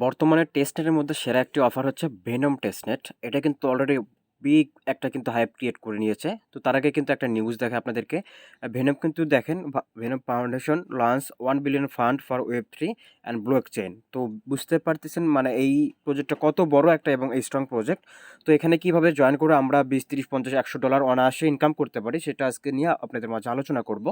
বর্তমানে টেস্টনেটের মধ্যে সেরা একটি অফার হচ্ছে ভেনম টেস্টনেট। এটা কিন্তু অলরেডি বিগ একটা কিন্তু হাইপ ক্রিয়েট করে নিয়েছে। তো তার আগে কিন্তু একটা নিউজ দেখাই আপনাদেরকে। ভেনম কিন্তু দেখেন venom foundation launch 1 billion fund for web 3 and blockchain. তো বুঝতে পারতেছেন মানে এই প্রজেক্টটা কত বড় একটা এবং স্ট্রং প্রজেক্ট। তো এখানে কিভাবে জয়েন করে আমরা 20, 30, 50, $100 অনায়াসে ইনকাম করতে পারি সেটা আজকে নিয়ে আপনাদের মাঝে আলোচনা করব।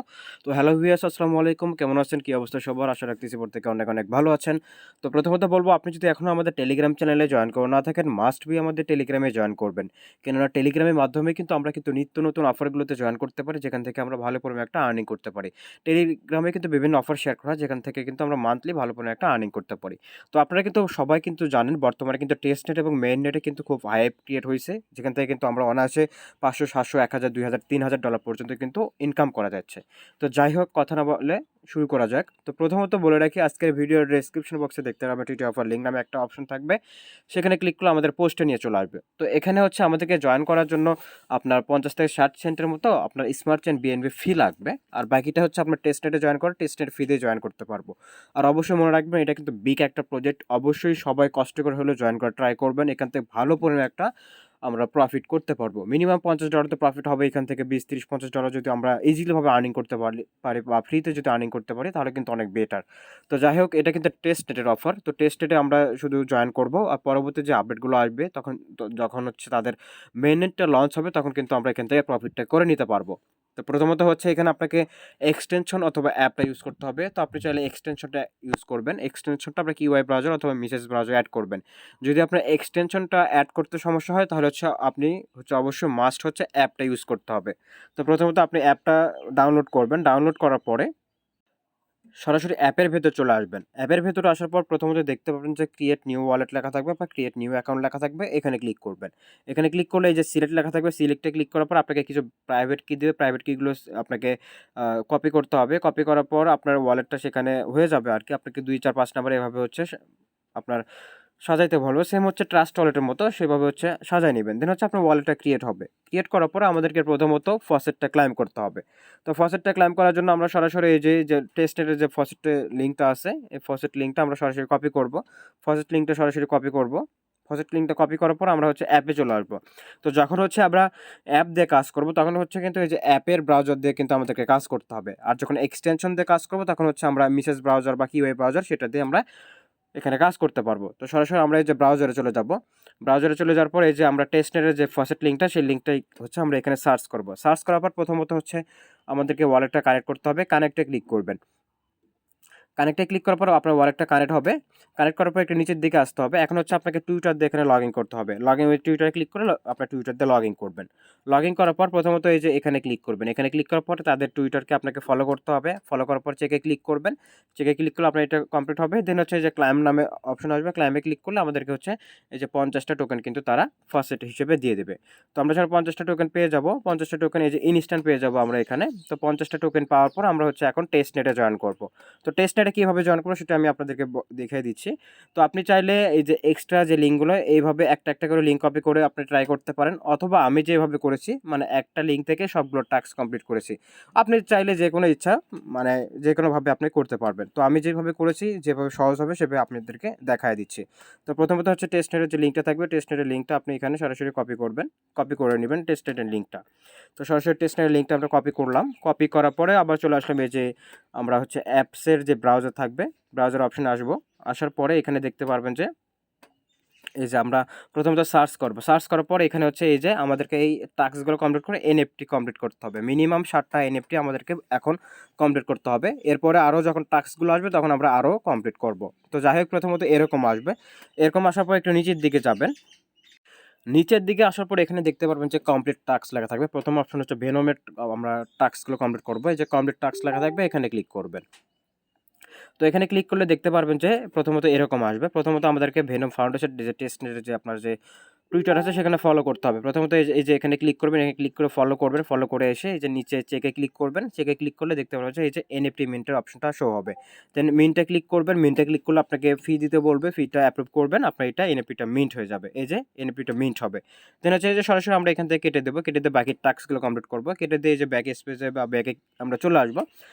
তো হ্যালো ভিউয়ার্স, আসসালামু আলাইকুম। কেমন আছেন? কি অবস্থা সবার? আশা রাখতেছি প্রত্যেকে অনেক অনেক ভালো আছেন। তো প্রথমত বলবো, আপনি যদি এখনও আমাদের টেলিগ্রাম চ্যানেলে জয়েন করে না থাকেন, মাস্ট বি আমাদের টেলিগ্রামে জয়েন করবেন। কেননা টেলিগ্রামের মাধ্যমে কিন্তু আমরা কিন্তু নিত্য নতুন অফারগুলোতে জয়েন করতে পারি, যেখান থেকে আমরা ভালো পরিমাণে একটা আর্নিং করতে পারি। টেলিগ্রামে কিন্তু বিভিন্ন অফার শেয়ার করা হয়, যেখান থেকে কিন্তু আমরা মান্থলি ভালো পরিমাণে একটা আর্নিং করতে পারি। তো আপনারা কিন্তু সবাই কিন্তু জানেন বর্তমানে কিন্তু টেস্ট নেট এবং মেইন নেটে কিন্তু খুব হাইপ ক্রিয়েট হয়েছে, যেখান থেকে কিন্তু আমরা অনায়াসে 500, 700, 1000, 2000, $3000 পর্যন্ত কিন্তু ইনকাম করা যাচ্ছে। তো যাই হোক, কথা না বলে শুরু করা যাক। তো প্রথমত বলে রাখি, আজকের ভিডিওর ডেসক্রিপশন বক্সে দেখতে পাবেন টিটি অফার লিঙ্ক নামে একটা অপশন থাকবে। সেখানে ক্লিক করলে আমাদের পোস্টে নিয়ে চলে আসবে। তো এখানে হচ্ছে আমাদেরকে জয়েন করার জন্য আপনার 50 থেকে 60 সেন্টের মতো আপনার স্মার্ট চেইন বিএনবি ফি লাগবে। আর বাকিটা হচ্ছে আপনার টেস্টনেটে জয়েন করে টেস্টনেট ফি দিয়ে জয়েন করতে পারবো। আর অবশ্যই মনে রাখবেন, এটা কিন্তু বিগ একটা প্রজেক্ট। অবশ্যই সবাই কষ্ট করে হলেও জয়েন করা ট্রাই করবেন। এখান থেকে ভালো পরিমাণে একটা আমরা প্রফিট করতে পারবো। মিনিমাম $50 তো প্রফিট হবে এখান থেকে। 20, 30, $50 যদি আমরা ইজিলিভাবে আর্নিং করতে পারি বা ফ্রিতে যদি আর্নিং করতে পারি, তাহলে কিন্তু অনেক বেটার। তো যাই হোক, এটা কিন্তু টেস্ট নেটের অফার। তো টেস্ট নেটে আমরা শুধু জয়েন করব, আর পরবর্তী যে আপডেটগুলো আসবে তখন যখন হচ্ছে তাদের মেইন নেটটা লঞ্চ হবে, তখন কিন্তু আমরা এখান থেকে প্রফিটটা করে নিতে পারবো। তো প্রথমত হচ্ছে এখানে আপনাকে এক্সটেনশন অথবা অ্যাপটা ইউজ করতে হবে। তো আপনি চাইলে এক্সটেনশনটা ইউজ করবেন। এক্সটেনশনটা আপনার কিউআই ব্রাউজার অথবা মিসেস ব্রাউজার অ্যাড করবেন। যদি আপনার এক্সটেনশনটা অ্যাড করতে সমস্যা হয়, তাহলে হচ্ছে আপনি হচ্ছে অবশ্যই মাস্ট হচ্ছে অ্যাপটা ইউজ করতে হবে। তো প্রথমত আপনি অ্যাপটা ডাউনলোড করবেন। ডাউনলোড করার পরে সরাসরি অ্যাপের ভেতর চলে আসবেন। অ্যাপের ভেতরে আসার পর প্রথমত দেখতে পাবেন যে ক্রিয়েট নিউ ওয়ালেট লেখা থাকবে বা ক্রিয়েট নিউ অ্যাকাউন্ট লেখা থাকবে। এখানে ক্লিক করবেন। এখানে ক্লিক করলে এই যে সিলেক্ট লেখা থাকবে, সিলেক্টে ক্লিক করার পর আপনাকে কিছু প্রাইভেট কি দেবে। প্রাইভেট কিগুলো আপনাকে কপি করতে হবে। কপি করার পর আপনার ওয়ালেটটা সেখানে হয়ে যাবে আর কি। আপনাকে 2, 4, 5 নাম্বার এভাবে হচ্ছে আপনার সাজাইতে বলবো। সেম হচ্ছে ট্রাস্ট ওয়ালেটের মতো, সেভাবে হচ্ছে সাজায় নেবেন। দেন হচ্ছে আপনার ওয়ালেটটা ক্রিয়েট হবে। ক্রিয়েট করার পরে আমাদেরকে প্রথমত ফসেটটা ক্লাইম করতে হবে। তো ফসেটটা ক্লাইম করার জন্য আমরা সরাসরি এই যে টেস্টের যে ফসেটের লিঙ্কটা আছে, এই ফসেট লিঙ্কটা আমরা সরাসরি কপি করব। ফসেট লিঙ্কটা সরাসরি কপি করব। ফসেট লিঙ্কটা কপি করার পর আমরা হচ্ছে অ্যাপে চলে আসবো। তো যখন হচ্ছে আমরা অ্যাপ দিয়ে কাজ করব, তখন হচ্ছে কিন্তু এই যে অ্যাপের ব্রাউজার দিয়ে কিন্তু আমাদেরকে কাজ করতে হবে। আর যখন এক্সটেনশন দিয়ে কাজ করব, তখন হচ্ছে আমরা মিসেস ব্রাউজার বা কিউআই ব্রাউজার সেটা দিয়ে আমরা এখানে কাজ করতে পারবো। তো সরাসরি আমরা এই যে ব্রাউজারে চলে যাব। ব্রাউজারে চলে যাওয়ার পর এই যে আমরা টেস্টনেটের যে ফসেট লিঙ্কটা, সেই লিঙ্কটাই হচ্ছে আমরা এখানে সার্চ করব। সার্চ করার পর প্রথমত হচ্ছে আমাদেরকে ওয়ালেটটা কানেক্ট করতে হবে। কানেক্টে ক্লিক করবেন। কানেক্টে ক্লিক করার পর আপনার ওয়ালেটটা কানেক্ট হবে। কানেক্ট করার পর একটু নিচের দিকে আসতে হবে। এখন হচ্ছে আপনাকে টুইটার দিয়ে এখানে লগ ইন করতে হবে। লগ ইন উইথ টুইটারে ক্লিক করে আপনার টুইটার দিয়ে লগ ইন করবেন। লগ ইন করার পর প্রথমত এই যে এখানে ক্লিক করবেন। এখানে ক্লিক করার পর তাদের টুইটারকে আপনাকে ফলো করতে হবে। ফলো করার পর চেকে ক্লিক করবেন। চেকে ক্লিক করলে আপনার এটা কমপ্লিট হবে। দেন হচ্ছে এই যে ক্লাইম নামে অপশন আসবে। ক্লাইমে ক্লিক করলে আমাদেরকে হচ্ছে এই যে 50টা টোকেন কিন্তু তারা ফার্স্ট হিসেবে দিয়ে দেবে। তো আমরা যখন 50টা টোকেন পেয়ে যাব, 50টা টোকেন এই যে ইনস্ট্যান্ট পেয়ে যাব আমরা এখানে। তো 50টা টোকেন পাওয়ার পর আমরা হচ্ছে এখন টেস্ট নেটে জয়েন করব। তো টেস্ট নেটে কীভাবে জয়েন করবো সেটা আমি আপনাদেরকে দেখিয়ে দিচ্ছি। তো আপনি চাইলে এই যে এক্সট্রা যে লিঙ্কগুলো, এইভাবে একটা একটা করে লিঙ্ক কপি করে আপনি ট্রাই করতে পারেন, অথবা আমি যেভাবে করেছি মানে একটা লিঙ্ক থেকে সবগুলো টাস্ক কমপ্লিট করেছি। আপনি চাইলে যে কোনো ইচ্ছা মানে যে কোনোভাবে আপনি করতে পারবেন। তো আমি যেভাবে করেছি, যেভাবে সহজ হবে সেভাবে আপনাদেরকে দেখায় দিচ্ছি। তো প্রথমত হচ্ছে টেস্ট নেটের যে লিঙ্কটা থাকবে, টেস্ট নেটের লিঙ্কটা আপনি এখানে সরাসরি কপি করবেন। কপি করে নেবেন টেস্ট নেটের লিঙ্কটা। তো সরাসরি টেস্ট নেটের লিঙ্কটা আমরা কপি করলাম। কপি করার পরে আবার চলে আসলাম এই যে আমরা হচ্ছে অ্যাপসের যে ব্রাউজার থাকবে, ব্রাউজার অপশনে আসবো। আসার পরে এখানে দেখতে পারবেন যে এই যে আমরা প্রথমত সার্চ করব। সার্চ করার পরে এখানে হচ্ছে এই যে আমাদেরকে এই টাস্কগুলো কমপ্লিট করে এনএফটি কমপ্লিট করতে হবে। মিনিমাম 7টা এনএফটি আমাদেরকে এখন কমপ্লিট করতে হবে। এরপরে আরও যখন টাস্কগুলো আসবে তখন আমরা আরও কমপ্লিট করব। তো যাই হোক, প্রথমত এরকম আসবে। এরকম আসার পর একটু নিচের দিকে যাবেন। নিচের দিকে আসার পর এখানে দেখতে পারবেন যে কমপ্লিট টাস্ক লেখা থাকবে। প্রথম অপশন হচ্ছে ভেনমের আমরা টাস্কগুলো কমপ্লিট করব। এই যে কমপ্লিট টাস্ক লেখা থাকবে, এখানে ক্লিক করবেন। তো এখানে ক্লিক করলে দেখতে পারবেন যে প্রথমত এরকম আসবে। প্রথমত আমাদেরকে ভেনম ফাউন্ডেশন যে টেস্টনেটের যে আপনার যে টুইটার আছে সেখানে ফলো করতে হবে। প্রথমত এই যে এখানে ক্লিক করবেন, এখানে ক্লিক করে ফলো করবেন। ফলো করে এসে এই যে নিচে চেকে ক্লিক করবেন। চেকে ক্লিক করলে দেখতে পারবেন যে এই যে এনএফটি মিন্টের অপশনটা শো হবে। দেন মিন্টে ক্লিক করবেন। মিন্টে ক্লিক করলে আপনাকে ফি দিতে বলবে। ফিটা অ্যাপ্রুভ করবেন। আপনার এটা এনএফটিটা মিন্ট হয়ে যাবে। এই যে এনএফটিটা মিন্ট হবে। দেন হচ্ছে এই যে সরাসরি আমরা এখান থেকে কেটে দেবো। কেটে দিয়ে বাকি টাস্কগুলো কমপ্লিট করবো। কেটে দিয়ে এই যে ব্যাক স্পেসে বা ব্যাকে আমরা চলে আসবো।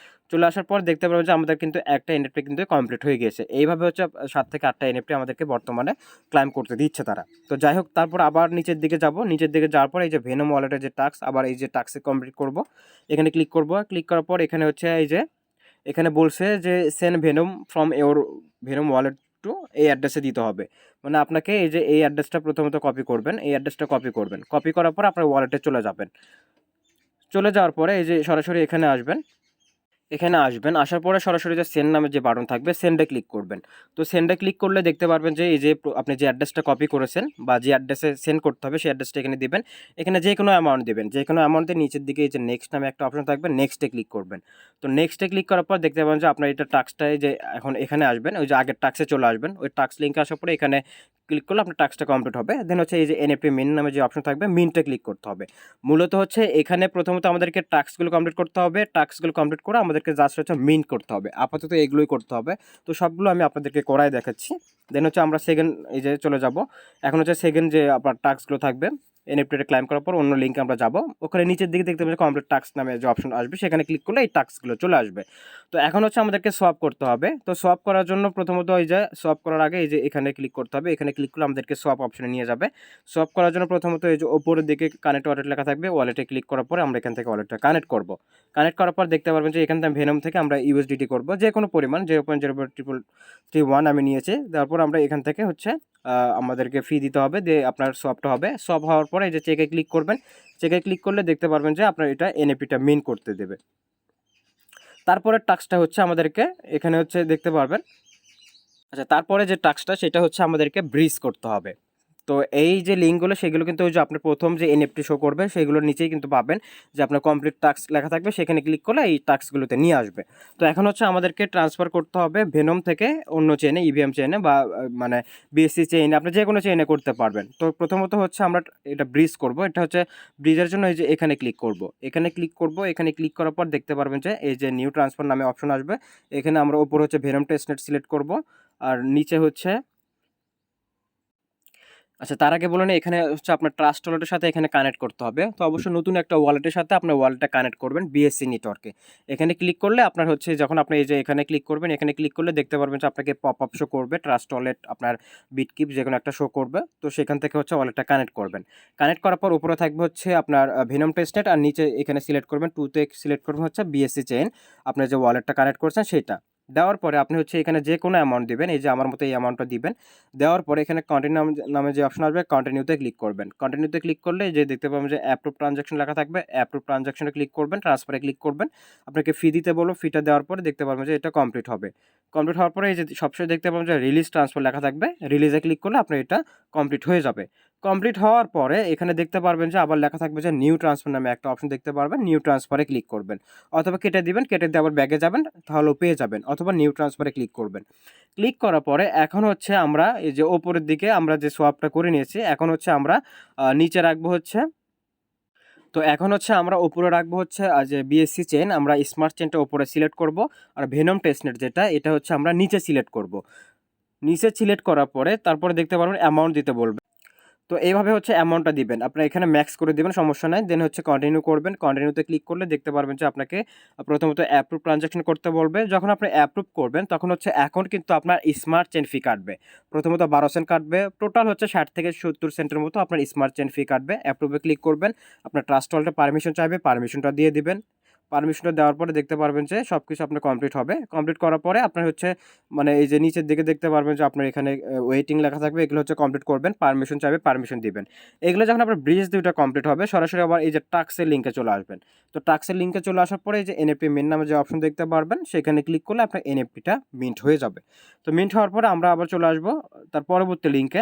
চলে আসার পর দেখতে পারবেন যে আমাদের কিন্তু একটা এনএফটি কিন্তু কমপ্লিট হয়ে গিয়েছে। এইভাবে হচ্ছে 7 থেকে 8টা এনএফটি আমাদেরকে বর্তমানে ক্লাইম করতে দিচ্ছে তারা। তো যাই হোক, তারপর আবার নিচের দিকে যাব। নিচের দিকে যাওয়ার পর এই যে ভেনম ওয়ালেটের যে টাস্ক, আবার এই যে টাস্কে কমপ্লিট করব, এখানে ক্লিক করব। ক্লিক করার পর এখানে হচ্ছে এই যে এখানে বলছে যে send venom from your venom wallet to এই অ্যাড্রেসে দিতে হবে। মানে আপনাকে এই যে এই অ্যাড্রেসটা প্রথমত কপি করবেন, এই অ্যাড্রেসটা কপি করবেন। কপি করার পর আপনার ওয়ালেটে চলে যাবেন। চলে যাওয়ার পরে এই যে সরাসরি এখানে আসবেন। এখানে আসবেন, আসার পরে সরাসরি যে সেন্ড নামের যে বাটন থাকবে সেন্ডে ক্লিক করবেন। তো সেন্ডে ক্লিক করলে দেখতে পারবেন যে এই যে আপনি যে অ্যাড্রেসটা কপি করেছেন বা যে অ্যাড্রেসে সেন্ড করতে হবে সেই অ্যাড্রেসটা এখানে দিবেন। এখানে যে কোনো অ্যামাউন্ট দিবেন, যে কোনো অ্যামাউন্টের নিচের দিকে এই যে নেক্সট নামে একটা অপশন থাকবে, নেক্সটে ক্লিক করবেন। তো নেক্সটে ক্লিক করার পর দেখতে পাবেন যে আপনার এটা টাস্কটায় যে এখন এখানে আসবেন, ওই যে আগের টাস্কে চলে আসবেন। ওই টাস্ক লিঙ্কে আসার পরে এখানে ক্লিক করলে আপনার টাস্কটা কমপ্লিট হবে। দেন হচ্ছে এই যে এনএফটি মিন নামে যে অপশন থাকবে, মিনটে ক্লিক করতে হবে। মূলত হচ্ছে এখানে প্রথমত আমাদেরকে টাস্কগুলো কমপ্লিট করতে হবে। টাস্কগুলো কমপ্লিট করে আমাদেরকে জাস্ট হচ্ছে মিন্ট করতে হবে। আপাতত এগুলোই করতে হবে। তো সবগুলো আমি আপনাদেরকে করাই দেখাচ্ছি। দেন হচ্ছে আমরা সেকেন্ড এই যে চলে যাব। এখন হচ্ছে সেকেন্ড যে আপনার টাস্কগুলো থাকবে, এনএফটিটা ক্লাইম করার পর অন্য লিঙ্কে আমরা যাব। ওখানে নিচের দিকে দেখতে পাবেন কমপ্লিট টাস্ক নামে যে অপশন আসবে, সেখানে ক্লিক করলে এই টাস্কগুলো চলে আসবে। তো এখন হচ্ছে আমাদেরকে সোয়াপ করতে হবে। তো সোয়াপ করার জন্য প্রথমত এই যে সোয়াপ করার আগে এই যে এখানে ক্লিক করতে হবে। এখানে ক্লিক করলে আমাদেরকে সোয়াপ অপশনে নিয়ে যাবে। সোয়াপ করার জন্য প্রথমত এই যে ওপরের দিকে কানেক্ট ওয়ালেট লেখা থাকবে, ওয়ালেটে ক্লিক করার পরে আমরা এখান থেকে ওয়ালেটটা কানেক্ট করব। কানেক্ট করার পর দেখতে পারবেন যে এখান থেকে ভেনম থেকে আমরা ইউএসডিটি করব, যে কোনো পরিমাণ 0.03331 আমি নিয়েছি। তারপর আমরা এখান থেকে হচ্ছে আমাদেরকে ফি দিতে হবে, দিয়ে আপনার সোয়াপটা হবে। সোয়াপ হওয়ার পরে এই যে চেকে ক্লিক করবেন। চেকে ক্লিক করলে দেখতে পারবেন যে আপনার এটা এনএপিটা মিন করতে দেবে। তারপরের টাস্কটা হচ্ছে আমাদেরকে এখানে হচ্ছে দেখতে পারবেন। আচ্ছা, তারপরে যে টাস্কটা সেটা হচ্ছে আমাদেরকে ব্রিজ করতে হবে। তো এই যে লিঙ্কগুলো সেগুলো কিন্তু ওই যে আপনার প্রথম যে এনএফটি শো করবে সেগুলোর নিচেই কিন্তু পাবেন যে আপনার কমপ্লিট টাস্ক লেখা থাকবে, সেখানে ক্লিক করলে এই টাস্কগুলোতে নিয়ে আসবে। তো এখন হচ্ছে আমাদেরকে ট্রান্সফার করতে হবে ভেনম থেকে অন্য চেইনে, ইভিএম চেইনে বা মানে বিএসসি চেইনে, আপনি যে কোনো চেইনে করতে পারবেন। তো প্রথমত হচ্ছে আমরা এটা ব্রিজ করব। এটা হচ্ছে ব্রিজের জন্য এই যে এখানে ক্লিক করব। এখানে ক্লিক করব। এখানে ক্লিক করার পর দেখতে পারবেন যে এই যে নিউ ট্রান্সফার নামে অপশন আসবে। এখানে আমরা ওপর হচ্ছে ভেনম টেস্টনেট সিলেক্ট করব, আর নিচে হচ্ছে আচ্ছা, তার আগে বলুন এখানে হচ্ছে আপনার ট্রাস্ট ওয়ালেটের সাথে এখানে কানেক্ট করতে হবে। তো অবশ্যই নতুন একটা ওয়ালেটের সাথে আপনার ওয়ালেটটা কানেক্ট করবেন বিএসসি নেটওয়ার্কে। এখানে ক্লিক করলে আপনার হচ্ছে যখন আপনি এই যে এখানে ক্লিক করবেন, এখানে ক্লিক করলে দেখতে পারবেন যে আপনাকে পপ আপ শো করবে, ট্রাস্ট ওয়ালেট আপনার বিটকিপ যে কোনো একটা শো করবে। তো সেখান থেকে হচ্ছে ওয়ালেটটা কানেক্ট করবেন। কানেক্ট করার পর উপরে থাকবে হচ্ছে আপনার ভেনম টেস্টনেট, আর নিচে এখানে সিলেক্ট করবেন টুতে সিলেক্ট করবেন হচ্ছে বিএসসি চেইন, আপনার যে ওয়ালেটটা কানেক্ট করছেন সেটা। দেওয়ার পরে আপনি হচ্ছে এখানে যে কোনো অ্যামাউন্ট দিবেন, এই যে আমার মতো এই অ্যামাউন্টটা দিবেন। দেওয়ার পরে এখানে কন্টিনিউ নামে যে অপশন আসবে, কন্টিনিউতে ক্লিক করবেন। কন্টিনিউতে ক্লিক করলে যে দেখতে পাবেন যে অ্যাপ্রুভ ট্রানজাকশন লেখা থাকবে, অ্যাপ্রুভ ট্রানজাকশনে ক্লিক করবেন, ট্রান্সফারে ক্লিক করবেন। আপনাকে ফি দিতে বলবো, ফিটা দেওয়ার পরে দেখতে পারবেন যে এটা কমপ্লিট হবে। কমপ্লিট হওয়ার পরে এই যে সবসময় দেখতে পাবেন যে রিলিজ ট্রান্সফার লেখা থাকবে, রিলিজে ক্লিক করলে আপনার এটা কমপ্লিট হয়ে যাবে। কমপ্লিট হওয়ার পরে এখানে দেখতে পারবেন যে আবার লেখা থাকবে যে নিউ ট্রান্সফার নামে একটা অপশন দেখতে পারবেন, নিউ ট্রান্সফারে ক্লিক করবেন। অথবা কেটে দিবেন, কেটে দিয়ে আবার ব্যাগে যাবেন, তাহলেও পেয়ে যাবেন। অথবা নিউ ট্রান্সফারে ক্লিক করবেন। ক্লিক করার পরে এখন হচ্ছে আমরা এই যে ওপরের দিকে আমরা যে সোয়াপটা করে নিয়েছি, এখন হচ্ছে আমরা নিচে রাখবো হচ্ছে, তো এখন হচ্ছে আমরা উপরে রাখবো হচ্ছে যে বিএসসি চেইন, আমরা স্মার্ট চেইনটা উপরে সিলেক্ট করব। আর ভেনম টেস্টনেট যেটা, এটা হচ্ছে আমরা নিচে সিলেক্ট করব। নিচে সিলেক্ট করার পরে তারপরে দেখতে পারবেন অ্যামাউন্ট দিতে বলবে। তো এইভাবে হচ্ছে অ্যামাউন্টটা দিবেন, আপনার এখানে ম্যাক্স করে দিবেন, সমস্যা নাই। দেন হচ্ছে কন্টিনিউ করবেন। কন্টিনিউতে ক্লিক করলে দেখতে পারবেন যে আপনাকে প্রথমত অ্যাপ্রুভ ট্রানজাকশন করতে বলবে। যখন আপনি অ্যাপ্রুভ করবেন তখন হচ্ছে এখন কিন্তু আপনার স্মার্ট চেইন ফি কাটবে। প্রথমত 12 সেন্ট কাটবে, টোটাল হচ্ছে 60 থেকে 70 সেন্টের মতো আপনার স্মার্ট চেইন ফি কাটবে। অ্যাপ্রুভে ক্লিক করবেন, আপনার ট্রাস্ট ওয়ালেটে পারমিশন চাইবে, পারমিশনটা দিয়ে দিবেন। পারমিশনটা দেওয়ার পরে দেখতে পারবেন যে সব কিছু আপনার কমপ্লিট হবে। কমপ্লিট করার পরে আপনার হচ্ছে মানে এই যে নিচের দিকে দেখতে পারবেন যে আপনার এখানে ওয়েটিং লেখা থাকবে, এগুলো হচ্ছে কমপ্লিট করবেন। পারমিশন চাইবে, পারমিশন দিবেন। এগুলো যখন আপনার ব্রিজ দুইটা কমপ্লিট হবে, সরাসরি আবার এই যে টাস্কের লিঙ্কে চলে আসবেন। তো টাস্কের লিঙ্কে চলে আসার পরে এই যে এনএফটি মিন্ট নামে যে অপশন দেখতে পারবেন, সেখানে ক্লিক করলে আপনার এনএফটিটা মিন্ট হয়ে যাবে। তো মিন্ট হওয়ার পরে আমরা আবার চলে আসবো তার পরবর্তী লিঙ্কে।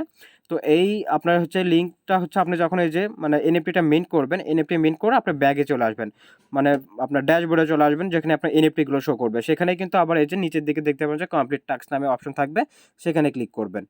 তো এই আপনার হচ্ছে লিঙ্কটা হচ্ছে আপনি যখন এই যে মানে এনএফটিটা মিন্ট করবেন, এনএফটি মিন্ট করে আপনার ব্যাগে চলে আসবেন, মানে আপনার ড্যাশবোর্ডে চলে আসবেন, যেখানে আপনার এনএফটিগুলো শো করবে। সেখানে কিন্তু আবার এই যে নিচের দিকে দেখতে পাবেন যে কমপ্লিট টাস্ক নামে অপশন থাকবে, সেখানে ক্লিক করবেন।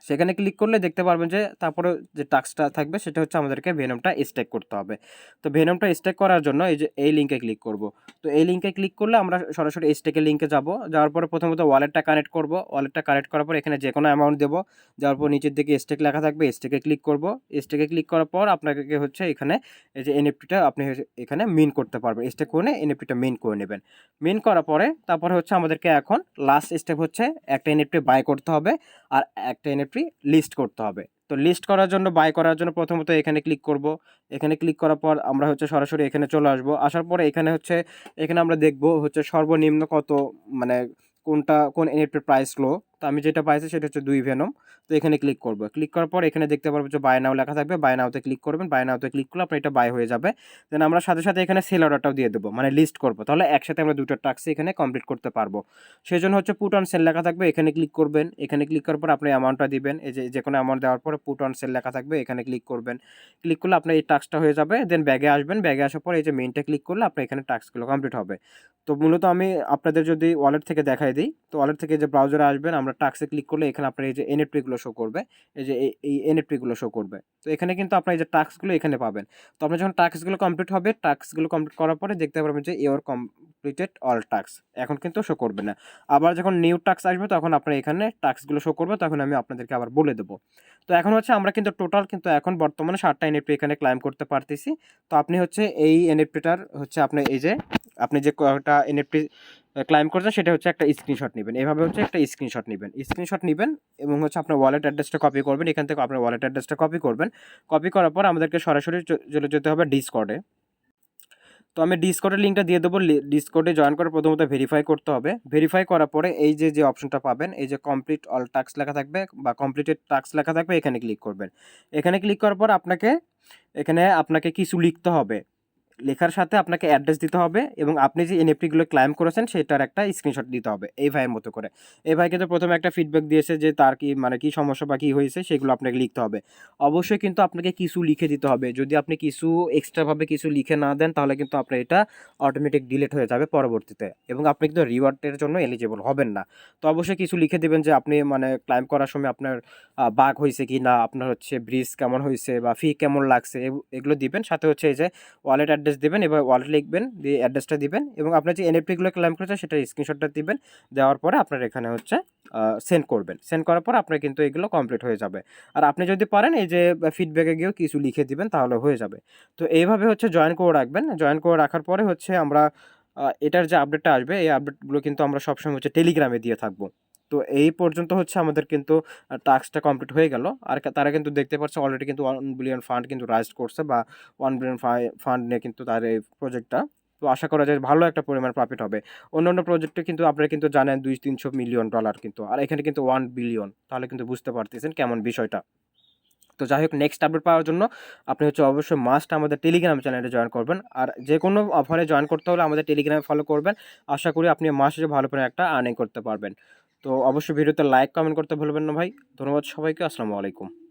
সেখানে ক্লিক করলে দেখতে পারবেন যে তারপরে যে টাস্কটা থাকবে সেটা হচ্ছে আমাদেরকে ভেনমটা স্টেক করতে হবে। তো ভেনমটা স্টেক করার জন্য এই যে এই লিঙ্কে ক্লিক করব। তো এই লিঙ্কে ক্লিক করলে আমরা সরাসরি স্টেকের লিঙ্কে যাব। যাওয়ার পরে প্রথমত ওয়ালেটটা কানেক্ট করব। ওয়ালেটটা কানেক্ট করার পর এখানে যে কোনো অ্যামাউন্ট দেবো। যাওয়ার পর নিচের দিকে স্টেক লেখা থাকবে, স্টেকে ক্লিক করব। স্টেকে ক্লিক করার পর আপনাকে হচ্ছে এখানে এই যে এনএফটিটা আপনি এখানে মিন করতে পারবেন। স্টেক করে এনএফটিটা মিন করে নেবেন। মিন করার পরে তারপরে হচ্ছে আমাদেরকে এখন লাস্ট স্টেপ হচ্ছে একটা এনএফটি বাই করতে হবে আর একটা এনএফটি লিস্ট করতে হবে। তো লিস্ট করার জন্য বাই করার জন্য প্রথমত এখানে ক্লিক করব। এখানে ক্লিক করার পর আমরা হচ্ছে সরাসরি এখানে চলে আসবো। আসার পরে এখানে হচ্ছে এখানে আমরা দেখব হচ্ছে সর্বনিম্ন কত, মানে কোন এনএফটির প্রাইস লো। তো আমি যেটা পাইছি সেটা হচ্ছে 2 ভেনম। তো এখানে ক্লিক করব। ক্লিক করার পর এখানে দেখতে পারবো যে বাই নাও লেখা থাকবে। বাই নাওতে ক্লিক করবেন। বাই নাওতে ক্লিক করলে আপনার এটা বাই হয়ে যাবে। দেন আমরা সাথে সাথে এখানে সেল অর্ডারটাও দিয়ে দেবো, মানে লিস্ট করবো। তাহলে একসাথে আমরা দুটো টাস্ক এখানে কমপ্লিট করতে পারবো। সেজন্য হচ্ছে পুট অন সেল লেখা থাকবে, এখানে ক্লিক করবেন। এখানে ক্লিক করার পর আপনি অ্যামাউন্টটা দিবেন। এই যে কোনো অ্যামাউন্ট দেওয়ার পরে পুট অন সেল লেখা থাকবে, এখানে ক্লিক করবেন। ক্লিক করলে আপনার এই টাস্কটা হয়ে যাবে। দেন ব্যাগে আসবেন। ব্যাগে আসার পর এই যে মেইনটা ক্লিক করলে আপনার এখানে টাস্কগুলো কমপ্লিট হবে। তো মূলত আমি আপনাদের যদি ওয়ালেট থেকে দেখাই দিই, তো ওয়ালেট থেকে যে ব্রাউজারে আসবেন, আমরা টাস্কে ক্লিক করলে এখানে আপনার এই যে এনএফটিগুলো শো করবে। এই যে এই এনএফটিগুলো শো করবে। তো এখানে কিন্তু আপনার এই যে টাস্কগুলো এখানে পাবেন। তো আপনার যখন টাস্কগুলো কমপ্লিট হবে, টাস্কগুলো কমপ্লিট করার পরে দেখতে পারবেন যে ইওর কমপ্লিটেড অল টাস্ক, এখন কিন্তু শো করবে না। আবার যখন নিউ টাস্ক আসবে তখন আপনার এখানে টাস্কগুলো শো করবে, তখন আমি আপনাদেরকে আবার বলে দেবো। তো এখন হচ্ছে আমরা কিন্তু টোটাল কিন্তু এখন বর্তমানে 7টা এনএফটি এখানে ক্লাইম করতে পারতেছি। তো আপনি হচ্ছে এই এনএফটিটার হচ্ছে আপনি এই যে আপনি যে কয়টা এনএফটি ক্লাইম করছেন সেটা হচ্ছে একটা স্ক্রিনশট নেবেন। এভাবে হচ্ছে একটা স্ক্রিনশট নেবেন। স্ক্রিনশট নেবেন এবং হচ্ছে আপনার ওয়ালেট অ্যাড্রেসটা কপি করবেন। এখান থেকে আপনার ওয়ালেট অ্যাড্রেসটা কপি করবেন। কপি করার পর আমাদেরকে সরাসরি চলে যেতে হবে ডিসকর্ডে। তো আমি ডিসকর্ডের লিঙ্কটা দিয়ে দেবো। ডিসকর্ডে জয়েন করে প্রথমত ভেরিফাই করতে হবে। ভেরিফাই করার পরে এই যে অপশনটা পাবেন, এই যে কমপ্লিট অল টাস্ক লেখা থাকবে বা কমপ্লিটেড টাস্ক লেখা থাকবে, এখানে ক্লিক করবেন। এখানে ক্লিক করার পর আপনাকে কিছু লিখতে হবে। লেখার সাথে আপনাকে অ্যাড্রেস দিতে হবে এবং আপনি যে এনএফটিগুলো ক্লাইম করেছেন সেটার একটা স্ক্রিনশট দিতে হবে এই ভাইয়ের মতো করে। এই ভাই কিন্তু প্রথমে একটা ফিডব্যাক দিয়েছে যে তার কি মানে কি সমস্যা বা কী হয়েছে সেগুলো আপনাকে লিখতে হবে। অবশ্যই কিন্তু আপনাকে কিছু লিখে দিতে হবে। যদি আপনি কিছু এক্সট্রাভাবে কিছু লিখে না দেন তাহলে কিন্তু আপনার এটা অটোমেটিক ডিলিট হয়ে যাবে পরবর্তীতে এবং আপনি কিন্তু রিওয়ার্ডের জন্য এলিজিবল হবেন না। তো অবশ্যই কিছু লিখে দেবেন যে আপনি মানে ক্লাইম করার সময় আপনার বাগ হয়েছে কি না, আপনার হচ্ছে ব্রিজ কেমন হয়েছে বা ফি কেমন লাগছে, এগুলো দিবেন। সাথে হচ্ছে এই যে ওয়ালেট অ্যাড্রেস দিবেন, এবার ওয়ালেট লিখবেন, দিয়ে অ্যাড্রেসটা দিবেন এবং আপনার যে এনএফটিগুলো ক্লেম করেছেন সেটার স্ক্রিনশটটা দিবেন। দেওয়ার পরে আপনার এখানে হচ্ছে সেন্ড করবেন। সেন্ড করার পর আপনার কিন্তু এগুলো কমপ্লিট হয়ে যাবে। আর আপনি যদি পারেন এই যে ফিডব্যাকে গিয়েও কিছু লিখে দিবেন তাহলে হয়ে যাবে। তো এইভাবে হচ্ছে জয়েন করে রাখবেন। জয়েন করে রাখার পরে হচ্ছে আমরা এটার যে আপডেটটা আসবে এই আপডেটগুলো কিন্তু আমরা সবসময় হচ্ছে টেলিগ্রামে দিয়ে থাকবো। তো এই পর্যন্ত হচ্ছে আমাদের কিন্তু টাস্কটা কমপ্লিট হয়ে গেল। আর তারা কিন্তু দেখতে পাচ্ছে অলরেডি কিন্তু 1 বিলিয়ন ফান্ড কিন্তু রাইজ করছে বা 1 বিলিয়ন ফান্ড নিয়ে কিন্তু তার এই প্রজেক্টটা। তো আশা করা যায় ভালো একটা পরিমাণ প্রফিট হবে। অন্যান্য প্রজেক্টে কিন্তু আপনারা কিন্তু জানেন $200-300 মিলিয়ন কিন্তু, আর এখানে কিন্তু 1 বিলিয়ন। তাহলে কিন্তু বুঝতে পারতেছেন কেমন বিষয়টা। তো যাই হোক, নেক্সট আপডেট পাওয়ার জন্য আপনি হচ্ছে অবশ্যই মাস্ট আমাদের টেলিগ্রাম চ্যানেলে জয়েন করবেন। আর যে কোনো অফারে জয়েন করতে হলে আমাদের টেলিগ্রামে ফলো করবেন। আশা করি আপনি মাসে ভালো করে একটা আর্নিং করতে পারবেন। তো অবশ্যই ভিডিওতে লাইক কমেন্ট করতে ভুলবেন না ভাই। ধন্যবাদ সবাইকে। আসসালামু আলাইকুম।